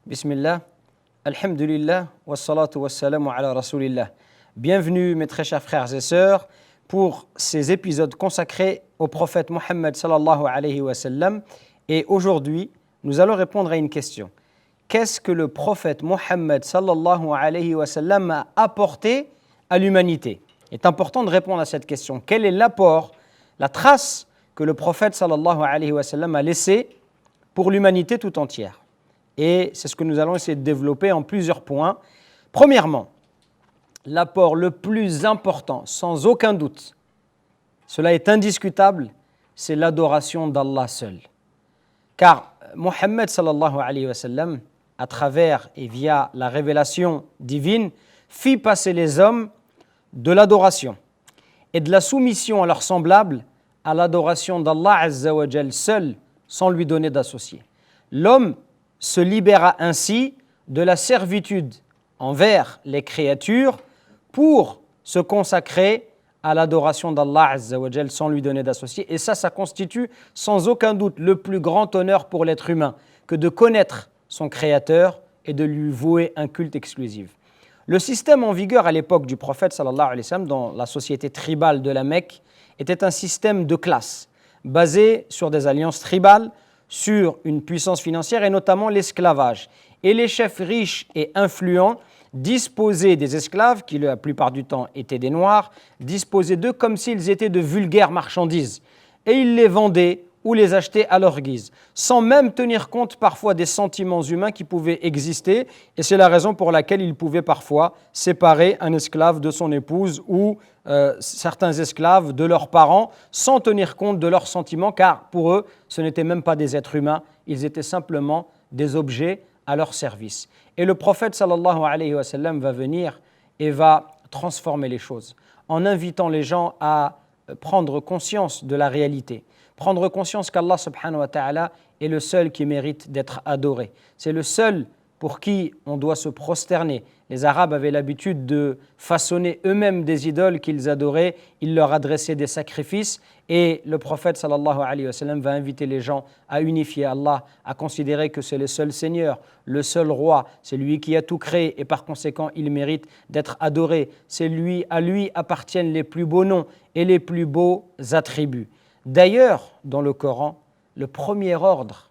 Bismillah, alhamdulillah, wassalatu wassalamu ala rasulillah. Bienvenue mes très chers frères et sœurs pour ces épisodes consacrés au prophète Mohammed sallallahu alayhi wa sallam. Et aujourd'hui, nous allons répondre à une question. Qu'est-ce que le prophète Mohammed sallallahu alayhi wa sallam a apporté à l'humanité? Il est important de répondre à cette question. Quel est l'apport, la trace que le prophète sallallahu alayhi wa sallam a laissé pour l'humanité tout entière? Et c'est ce que nous allons essayer de développer en plusieurs points. Premièrement, l'apport le plus important, sans aucun doute, cela est indiscutable, c'est l'adoration d'Allah seul. Car Mohammed sallallahu alayhi wa sallam, à travers et via la révélation divine, fit passer les hommes de l'adoration et de la soumission à leurs semblables à l'adoration d'Allah azza wa jal seul, sans lui donner d'associé. L'homme se libéra ainsi de la servitude envers les créatures pour se consacrer à l'adoration d'Allah azza wa jal sans lui donner d'associé. Et ça constitue sans aucun doute le plus grand honneur pour l'être humain que de connaître son Créateur et de lui vouer un culte exclusif. Le système en vigueur à l'époque du prophète sallallahu alayhi wa sallam dans la société tribale de la Mecque était un système de classe basé sur des alliances tribales, sur une puissance financière et notamment l'esclavage. Et les chefs riches et influents disposaient des esclaves, qui la plupart du temps étaient des noirs, disposaient d'eux comme s'ils étaient de vulgaires marchandises. Et ils les vendaient ou les achetaient à leur guise, sans même tenir compte parfois des sentiments humains qui pouvaient exister. Et c'est la raison pour laquelle ils pouvaient parfois séparer un esclave de son épouse ou certains esclaves de leurs parents sans tenir compte de leurs sentiments, car pour eux, ce n'étaient même pas des êtres humains, ils étaient simplement des objets à leur service. Et le prophète sallallahu alayhi wa sallam va venir et va transformer les choses en invitant les gens à prendre conscience de la réalité, prendre conscience qu'Allah subhanahu wa ta'ala est le seul qui mérite d'être adoré. C'est le seul pour qui on doit se prosterner. Les Arabes avaient l'habitude de façonner eux-mêmes des idoles qu'ils adoraient, ils leur adressaient des sacrifices et le prophète sallallahu alayhi wa sallam va inviter les gens à unifier Allah, à considérer que c'est le seul Seigneur, le seul Roi, c'est lui qui a tout créé et par conséquent il mérite d'être adoré. C'est lui, à lui appartiennent les plus beaux noms et les plus beaux attributs. D'ailleurs, dans le Coran, le premier ordre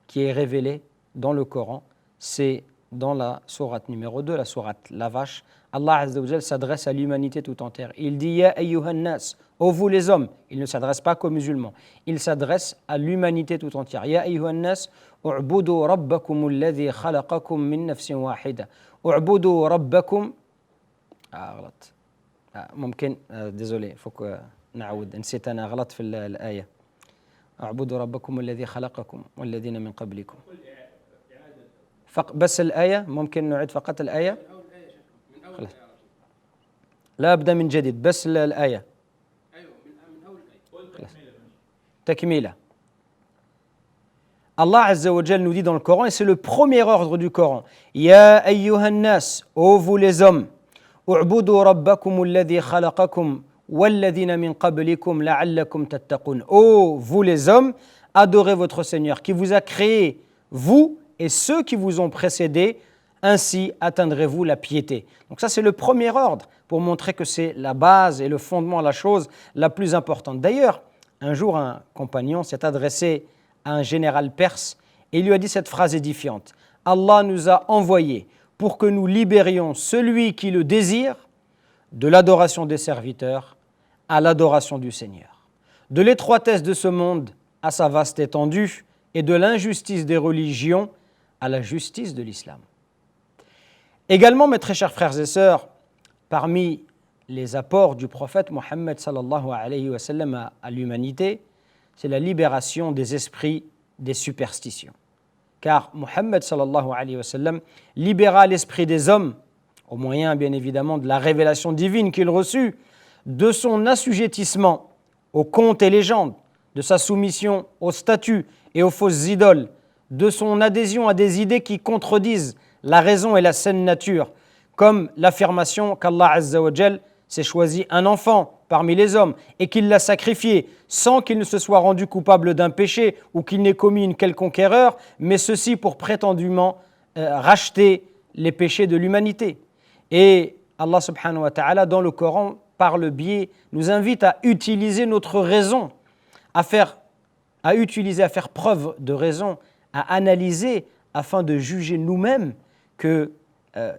qui est révélé dans le Coran, c'est dans la sourate numéro 2, la sourate La Vache. Allah Azza wa Jal s'adresse à l'humanité tout entière. Il dit « Ya ayyuhan nas » ô vous les hommes. Il ne s'adresse pas qu'aux musulmans. Il s'adresse à l'humanité tout entière. « Ya ayyuhan nas, u'budu rabbakum alladhi khalaqakum min nafsin wahida. U'budu rabbakum » غلط. ممكن désolé, faut que نعود. نسيت أنا غلط في الآية. اعبدوا ربكم الذي خلقكم والذين من قبلكم. بس الآية ممكن نعيد فقط الآية. لا أبدأ من جديد بس الآية. تكميلة. Allah Azza wa Jal nous dit dans le Coran, et c'est le premier ordre du Coran, Ya ayyuhan nas, ô vous les hommes, u'budu rabbakum alladhi khalaqakum walladhina min qablikum la'allakum tattaqun. Ô vous les hommes, adorez votre Seigneur qui vous a créé, vous et ceux qui vous ont précédés, ainsi atteindrez-vous la piété. Donc ça c'est le premier ordre pour montrer que c'est la base et le fondement, la chose la plus importante. D'ailleurs, un jour un compagnon s'est adressé à un général perse et il lui a dit cette phrase édifiante. Allah nous a envoyés pour que nous libérions celui qui le désire de l'adoration des serviteurs à l'adoration du Seigneur, de l'étroitesse de ce monde à sa vaste étendue et de l'injustice des religions à la justice de l'islam. Également, mes très chers frères et sœurs, parmi les apports du prophète Mohammed sallallahu alayhi wa sallam à l'humanité, c'est la libération des esprits des superstitions. Car Mohammed sallallahu alayhi wa sallam libéra l'esprit des hommes, au moyen bien évidemment de la révélation divine qu'il reçut, de son assujettissement aux contes et légendes, de sa soumission aux statues et aux fausses idoles, de son adhésion à des idées qui contredisent la raison et la saine nature, comme l'affirmation qu'Allah Azza wa Jal s'est choisi un enfant parmi les hommes et qu'il l'a sacrifié sans qu'il ne se soit rendu coupable d'un péché ou qu'il n'ait commis une quelconque erreur, mais ceci pour prétendument racheter les péchés de l'humanité. Et Allah subhanahu wa ta'ala, dans le Coran, par le biais, nous invite à utiliser notre raison, à faire preuve de raison, à analyser afin de juger nous-mêmes que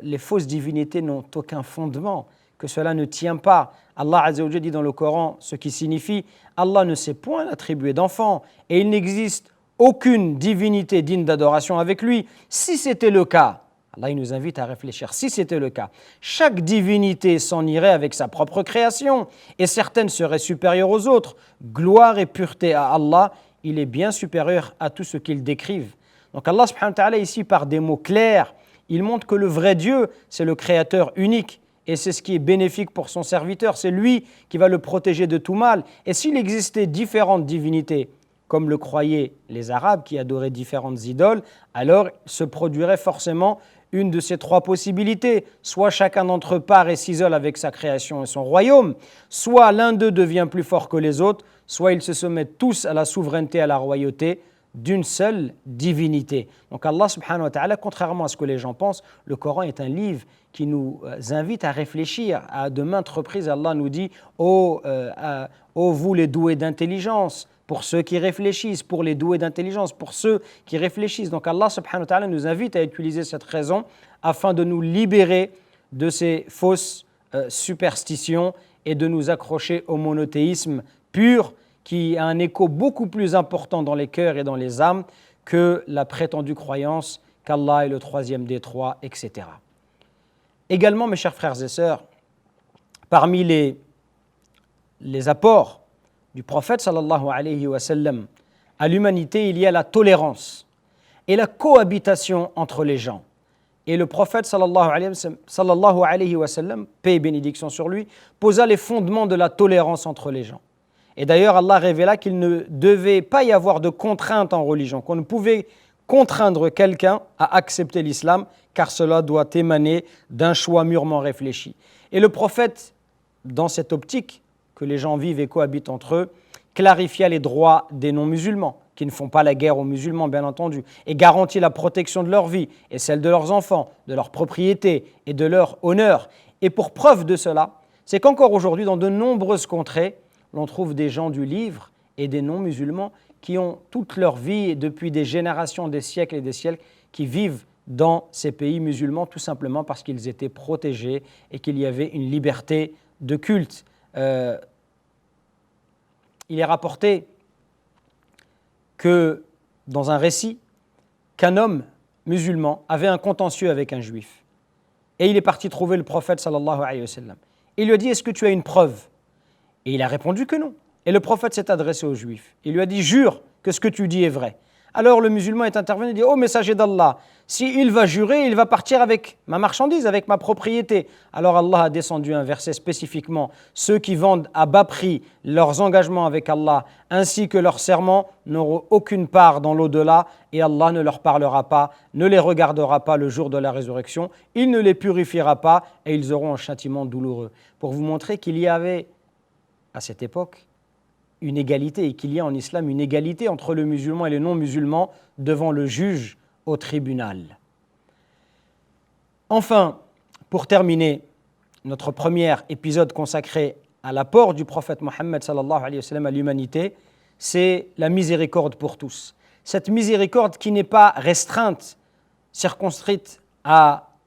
les fausses divinités n'ont aucun fondement, que cela ne tient pas. Allah Azza wa Jalla dit dans le Coran ce qui signifie Allah ne sait point attribuer d'enfants et il n'existe aucune divinité digne d'adoration avec lui. Si c'était le cas, Allah il nous invite à réfléchir, si c'était le cas, chaque divinité s'en irait avec sa propre création et certaines seraient supérieures aux autres. Gloire et pureté à Allah, il est bien supérieur à tout ce qu'ils décrivent. Donc Allah subhanahu wa ta'ala ici par des mots clairs, il montre que le vrai Dieu c'est le créateur unique et c'est ce qui est bénéfique pour son serviteur, c'est lui qui va le protéger de tout mal. Et s'il existait différentes divinités, comme le croyaient les Arabes qui adoraient différentes idoles, alors se produirait forcément une de ces trois possibilités. Soit chacun d'entre eux part et s'isole avec sa création et son royaume, soit l'un d'eux devient plus fort que les autres, soit ils se soumettent tous à la souveraineté, à la royauté d'une seule divinité. Donc Allah subhanahu wa ta'ala, contrairement à ce que les gens pensent, le Coran est un livre qui nous invite à réfléchir. À de maintes reprises, Allah nous dit « Ô vous les doués d'intelligence », pour ceux qui réfléchissent, pour les doués d'intelligence, pour ceux qui réfléchissent. Donc Allah subhanahu wa ta'ala nous invite à utiliser cette raison afin de nous libérer de ces fausses superstitions et de nous accrocher au monothéisme pur qui a un écho beaucoup plus important dans les cœurs et dans les âmes que la prétendue croyance qu'Allah est le troisième des trois, etc. Également, mes chers frères et sœurs, parmi les apports du prophète sallallahu alayhi wa sallam à l'humanité, il y a la tolérance et la cohabitation entre les gens. Et le prophète sallallahu alayhi wa sallam, paix et bénédiction sur lui, posa les fondements de la tolérance entre les gens. Et d'ailleurs, Allah révéla qu'il ne devait pas y avoir de contrainte en religion, qu'on ne pouvait contraindre quelqu'un à accepter l'islam, car cela doit émaner d'un choix mûrement réfléchi. Et le prophète, dans cette optique que les gens vivent et cohabitent entre eux, clarifia les droits des non-musulmans, qui ne font pas la guerre aux musulmans, bien entendu, et garantit la protection de leur vie et celle de leurs enfants, de leur propriété et de leur honneur. Et pour preuve de cela, c'est qu'encore aujourd'hui, dans de nombreuses contrées, l'on trouve des gens du livre et des non-musulmans qui ont toute leur vie, depuis des générations, des siècles et des siècles, qui vivent dans ces pays musulmans tout simplement parce qu'ils étaient protégés et qu'il y avait une liberté de culte. Il est rapporté que dans un récit, qu'un homme musulman avait un contentieux avec un juif. Et il est parti trouver le prophète sallallahu alayhi wa sallam. Il lui a dit « Est-ce que tu as une preuve ?» Et il a répondu que non. Et le prophète s'est adressé au juif. Il lui a dit « Jure que ce que tu dis est vrai. » Alors le musulman est intervenu et dit « Oh messager d'Allah, s'il va jurer, il va partir avec ma marchandise, avec ma propriété. » Alors Allah a descendu un verset spécifiquement. Ceux qui vendent à bas prix leurs engagements avec Allah ainsi que leurs serments n'auront aucune part dans l'au-delà et Allah ne leur parlera pas, ne les regardera pas le jour de la résurrection, il ne les purifiera pas et ils auront un châtiment douloureux. Pour vous montrer qu'il y avait à cette époque une égalité et qu'il y a en islam une égalité entre le musulman et le non-musulman devant le juge au tribunal. Enfin, pour terminer notre premier épisode consacré à l'apport du prophète Mohammed sallallahu alayhi wa sallam à l'humanité, c'est la miséricorde pour tous. Cette miséricorde qui n'est pas restreinte, circonscrite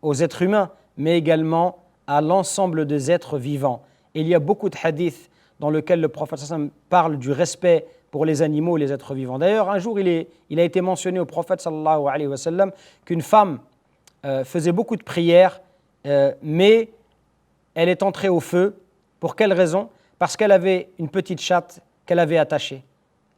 aux êtres humains, mais également à l'ensemble des êtres vivants. Et il y a beaucoup de hadiths dans lequel le prophète sallallahu alayhi wa sallam parle du respect pour les animaux et les êtres vivants. D'ailleurs, un jour, il a été mentionné au prophète sallallahu alayhi wa sallam qu'une femme faisait beaucoup de prières, mais elle est entrée au feu. Pour quelle raison ? Parce qu'elle avait une petite chatte qu'elle avait attachée,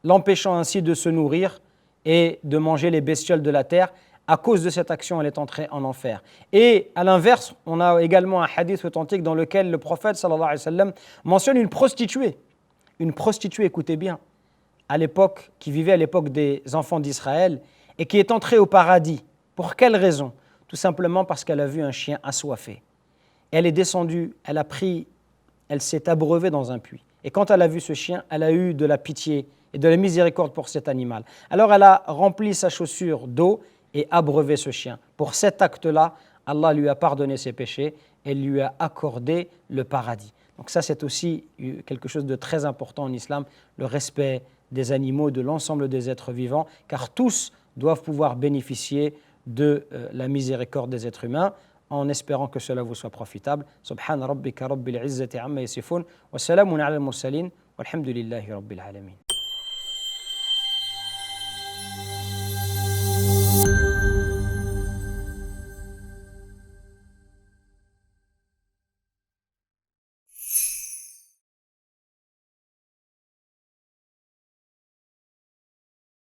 l'empêchant ainsi de se nourrir et de manger les bestioles de la terre. À cause de cette action, elle est entrée en enfer. Et à l'inverse, on a également un hadith authentique dans lequel le prophète sallallahu alayhi wa sallam mentionne une prostituée. Une prostituée, écoutez bien, qui vivait à l'époque des enfants d'Israël et qui est entrée au paradis. Pour quelle raison ? Tout simplement parce qu'elle a vu un chien assoiffé. Elle est descendue, elle s'est abreuvée dans un puits. Et quand elle a vu ce chien, elle a eu de la pitié et de la miséricorde pour cet animal. Alors elle a rempli sa chaussure d'eau et abreuvé ce chien. pour cet acte-là, Allah lui a pardonné ses péchés et lui a accordé le paradis. Donc ça, c'est aussi quelque chose de très important en islam, le respect des animaux, de l'ensemble des êtres vivants, car tous doivent pouvoir bénéficier de la miséricorde des êtres humains, en espérant que cela vous soit profitable. Subhana rabbika rabbil izzati amma yasifun, wa salamun ala al-mursalin, walhamdulillahi rabbil alamin.